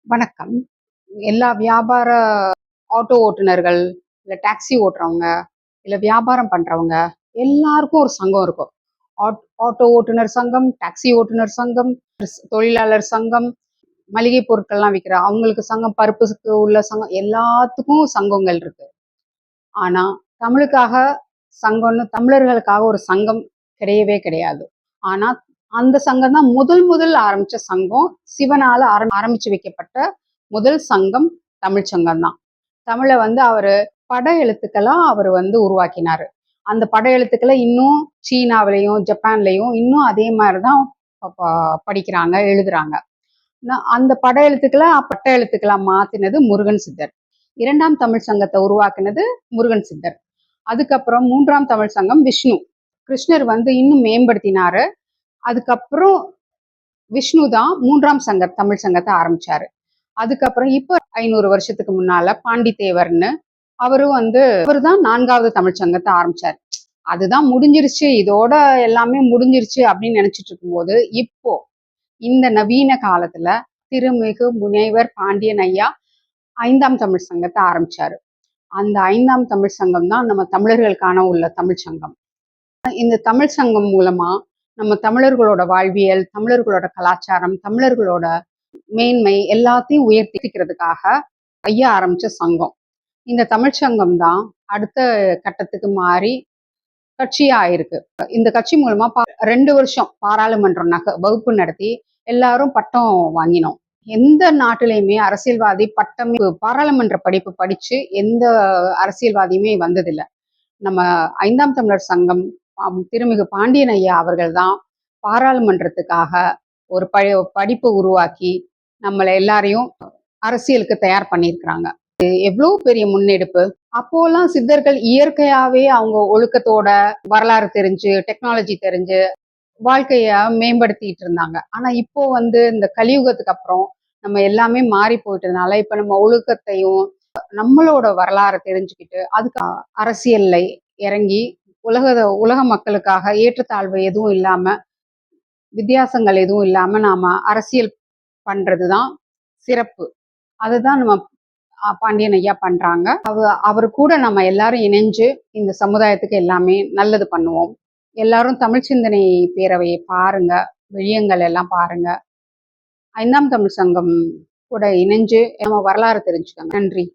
வணக்கம். எல்லா வியாபார ஆட்டோ ஓட்டுநர்கள், இல்ல டாக்ஸி ஓட்டுறவங்க, இல்ல வியாபாரம் பண்றவங்க எல்லாருக்கும் ஒரு சங்கம் இருக்கும். ஆட்டோ ஓட்டுநர் சங்கம், டாக்ஸி ஓட்டுநர் சங்கம், தொழிலாளர் சங்கம், மளிகை பொருட்கள்லாம் விக்கிற அவங்களுக்கு சங்கம், பருப்புக்கு உள்ள சங்கம், எல்லாத்துக்கும் சங்கங்கள் இருக்கு. ஆனா, தமிழுக்காக தமிழர்களுக்காக ஒரு சங்கம் கிடையவே கிடையாது. ஆனா, அந்த சங்கம் தான் முதல் ஆரம்பிச்ச சங்கம். சிவனால ஆரம்பிச்சு வைக்கப்பட்ட முதல் சங்கம் தமிழ் சங்கம் தான். தமிழ அவரு பட எழுத்துக்களா அவரு உருவாக்கினாரு. அந்த பட எழுத்துக்களை இன்னும் சீனாவிலையும், ஜப்பான்லயும் இன்னும் அதே மாதிரிதான் படிக்கிறாங்க, எழுதுறாங்க. அந்த பட எழுத்துக்களை பட்ட எழுத்துக்களா மாத்தினது முருகன் சித்தர். 2ஆம் தமிழ் சங்கத்தை உருவாக்குனது முருகன் சித்தர். அதுக்கப்புறம் 3ஆம் தமிழ் சங்கம் விஷ்ணு. கிருஷ்ணர் இன்னும் மேம்படுத்தினாரு. அதுக்கப்புறம் விஷ்ணு தான் 3ஆம் தமிழ் சங்கத்தை ஆரம்பிச்சாரு. அதுக்கப்புறம் இப்ப 500 வருஷத்துக்கு முன்னால பாண்டித்தேவர்னு அவருதான் 4ஆவது தமிழ் சங்கத்தை ஆரம்பிச்சாரு. அதுதான் முடிஞ்சிருச்சு, இதோட எல்லாமே முடிஞ்சிருச்சு அப்படின்னு நினைச்சிட்டு இருக்கும்போது இப்போ இந்த நவீன காலத்துல திருமிகு முனைவர் பாண்டியன் ஐயா 5ஆம் தமிழ் சங்கத்தை ஆரம்பிச்சாரு. அந்த 5ஆம் தமிழ் சங்கம் தான் நம்ம தமிழர்களுக்கான உள்ள தமிழ் சங்கம். இந்த தமிழ் சங்கம் மூலமா நம்ம தமிழர்களோட வாழ்வியல், தமிழர்களோட கலாச்சாரம், தமிழர்களோட மேன்மை எல்லாத்தையும் உயர்த்திக்கிறதுக்காக ஐயா ஆரம்பிச்ச சங்கம். இந்த தமிழ் சங்கம் தான் அடுத்த கட்டத்துக்கு மாறி கட்சியா இருக்கு. இந்த கட்சி மூலமா 2 வருஷம் பாராளுமன்றம் வகுப்பு நடத்தி எல்லாரும் பட்டம் வாங்கினோம். எந்த நாட்டிலையுமே அரசியல்வாதி பட்டம் பாராளுமன்ற படிப்பு படிச்சு எந்த அரசியல்வாதியுமே வந்ததில்லை. நம்ம 5ஆம் தமிழர் சங்கம் திருமிகு பாண்டியன் ஐயா அவர்கள் தான் பாராளுமன்றத்துக்காக ஒரு படிப்பு உருவாக்கி நம்மளை எல்லாரையும் அரசியலுக்கு தயார் பண்ணியிருக்கிறாங்க. எவ்வளவு பெரிய முன்னெடுப்பு. அப்போலாம் சித்தர்கள் இயற்கையாவே அவங்க ஒழுக்கத்தோட வரலாறு தெரிஞ்சு, டெக்னாலஜி தெரிஞ்சு வாழ்க்கைய மேம்படுத்திட்டு இருந்தாங்க. ஆனா இப்போ இந்த கலியுகத்துக்கு அப்புறம் நம்ம எல்லாமே மாறி போயிட்டதுனால இப்ப நம்ம ஒழுக்கத்தையும் நம்மளோட வரலாறை தெரிஞ்சுக்கிட்டு அதுக்கு அரசியல்ல இறங்கி உலக மக்களுக்காக ஏற்றத்தாழ்வு எதுவும் இல்லாம, வித்தியாசங்கள் எதுவும் இல்லாம நாம அரசியல் பண்றதுதான் சிறப்பு. அதுதான் நம்ம பாண்டியன் ஐயா பண்றாங்க. அவரு கூட நம்ம எல்லாரும் இணைஞ்சு இந்த சமுதாயத்துக்கு எல்லாமே நல்லது பண்ணுவோம். எல்லாரும் தமிழ் சிந்தனை பேரவையை பாருங்க, விழியங்கள் எல்லாம் பாருங்க. 5ஆம் தமிழ் சங்கம் கூட இணைஞ்சு நம்ம வரலாறு தெரிஞ்சுக்கோங்க. நன்றி.